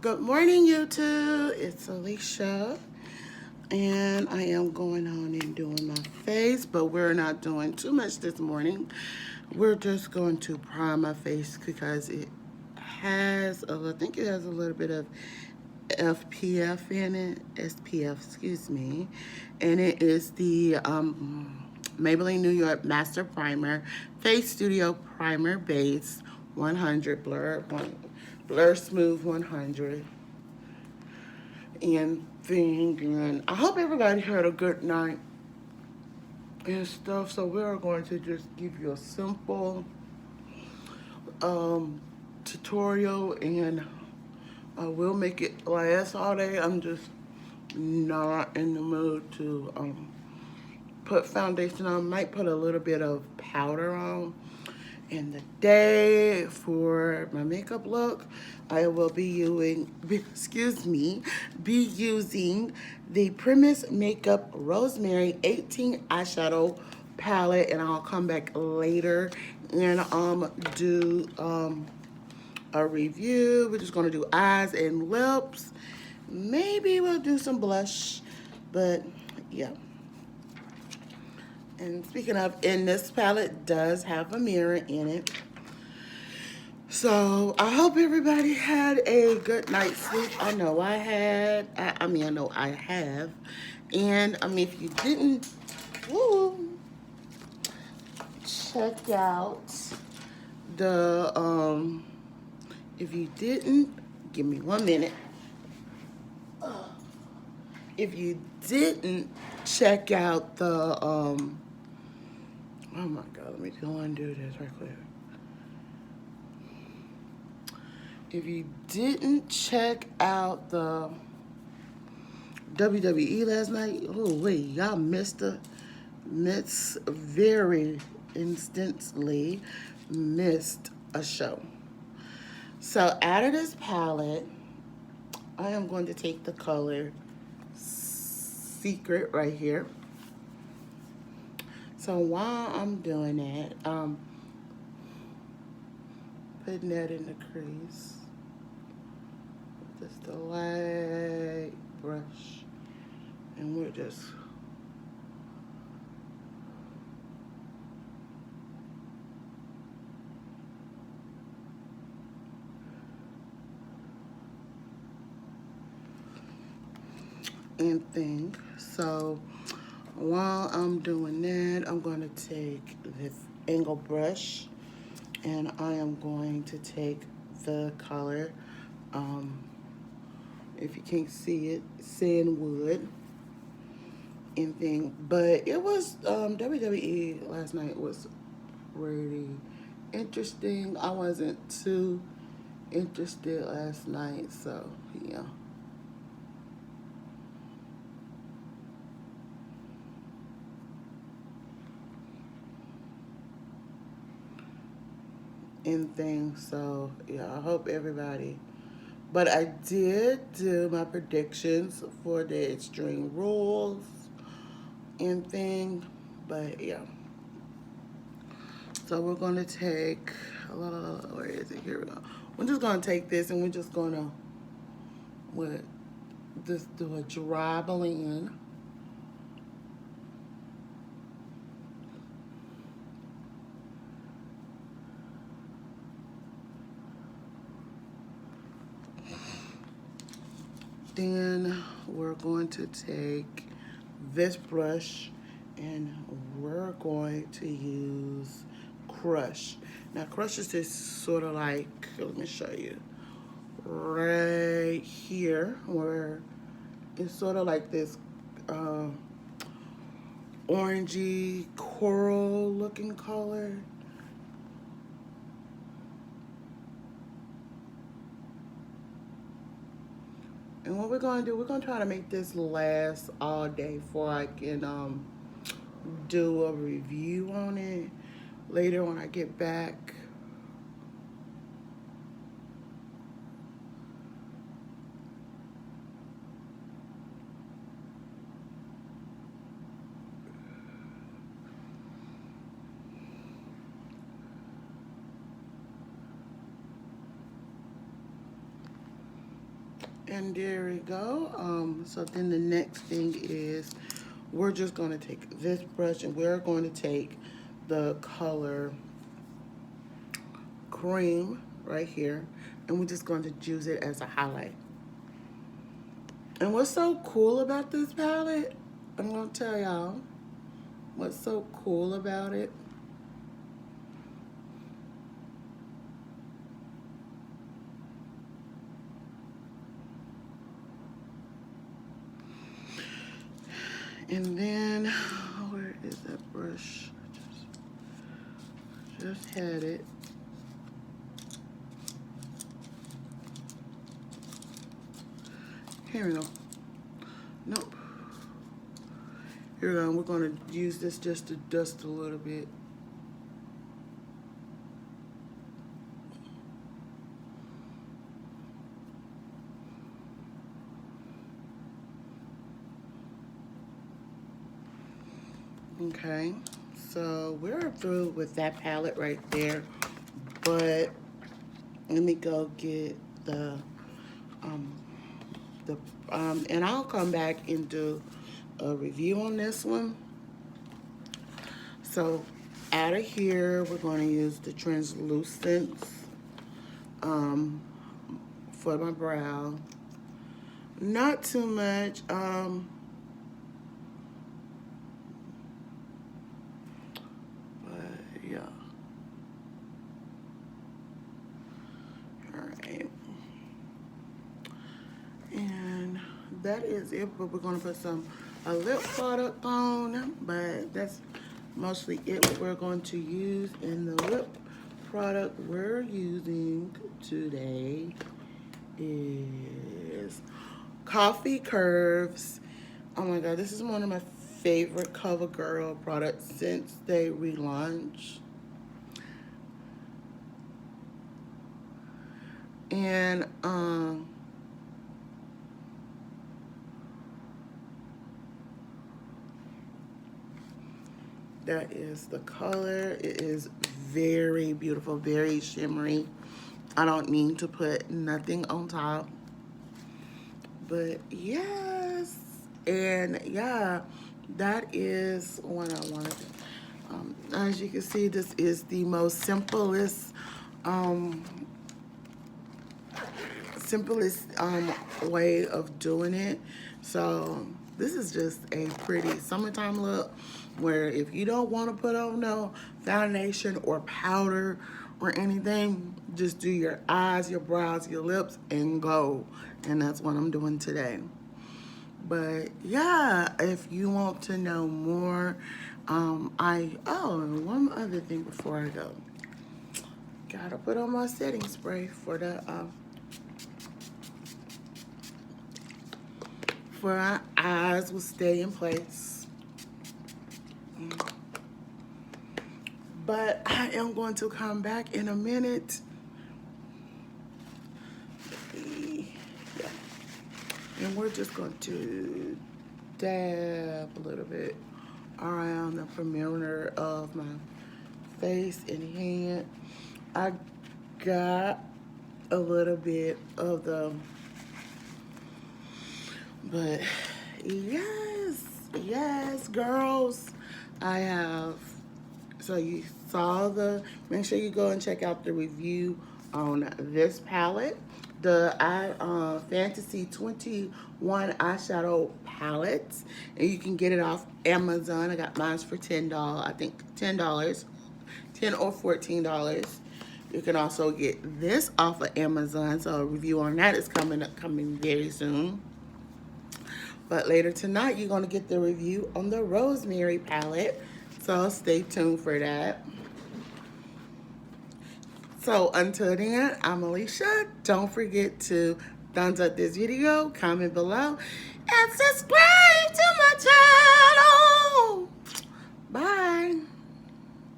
Good morning, YouTube. It's Alicia, and I am going on and doing my face, but we're not doing too much this morning. We're just going to prime my face because it has, I think it has a little bit of FPF in it, SPF, excuse me, and it is the Maybelline New York Master Primer Face Studio Primer Base 100 Blur Smooth 100 and thing. And I hope everybody had a good night and stuff. So we're going to just give you a simple tutorial, and I will make it last all day. I'm just not in the mood to put foundation on. Might put a little bit of powder on. And the day for my makeup look, I will be using, be using the Prism Makeup Rosemary 18 eyeshadow palette, and I'll come back later and do a review. We're just gonna do eyes and lips. Maybe we'll do some blush, but yeah. And speaking of, in this palette does have a mirror in it. So I hope everybody had a good night's sleep. I know I had. I know I have. And if you didn't, woo, check out the if you didn't, give me 1 minute. If you didn't check out the oh my god, let me go and do this right quick. If you didn't check out the WWE last night, oh wait, y'all very instantly missed a show. So out of this palette, I am going to take the color Secret right here. So while I'm doing that, putting that in the crease. Just a light brush, and we're just and thing. So while I'm doing that, I'm going to take this angle brush, and I am going to take the color, if you can't see it, Sandwood and thing. But it was WWE last night was really interesting. I wasn't too interested last night, so yeah. And things, so yeah, I hope everybody. But I did do my predictions for the Extreme Rules and thing, but yeah. So we're gonna take, where is it? Here we go. We're just gonna take this, and we're just gonna just do a dry blend. Then we're going to take this brush, and we're going to use Crush. Now Crush is just sort of like, let me show you, right here, where it's sort of like this orangey coral looking color. And what we're gonna do, we're gonna try to make this last all day before I can do a review on it later when I get back. And there we go. So then the next thing is we're just going to take this brush and we're going to take the color Cream right here, and we're just going to use it as a highlight. And what's so cool about this palette, I'm going to tell y'all what's so cool about it. And then, where is that brush? Just had it. Here we go. Nope. Here we go. We're going to use this just to dust a little bit. Okay, so we're through with that palette right there, but let me go get and I'll come back and do a review on this one. So out of here, we're going to use the translucent for my brow. Not too much. Yeah. All right. And that is it, but we're going to put a lip product on, but that's mostly it. What we're going to use in the lip product we're using today is Coffee Curves. Oh my God, this is one of my favorite CoverGirl products since they relaunched. And that is the color. It is very beautiful, very shimmery. I don't need to put nothing on top, but yes. And yeah, that is what I wanted. As you can see, this is the most simplest way of doing it. So this is just a pretty summertime look where if you don't want to put on no foundation or powder or anything, just do your eyes, your brows, your lips, and go. And that's what I'm doing today. But yeah, if you want to know more, one other thing before I go. Gotta put on my setting spray for the for our eyes will stay in place. But I am going to come back in a minute. Yeah. And we're just going to dab a little bit around the perimeter of my face and hand. I got a little bit of the, but yes, girls, I have. So you saw make sure you go and check out the review on this palette, the Fantasy 21 eyeshadow palettes, and you can get it off Amazon. I got mine for $10, I think $10, $10 or $14. You can also get this off of Amazon, so a review on that is coming very soon. But later tonight, you're going to get the review on the Rosemary palette. So stay tuned for that. So until then, I'm Alicia. Don't forget to thumbs up this video, comment below, and subscribe to my channel. Bye.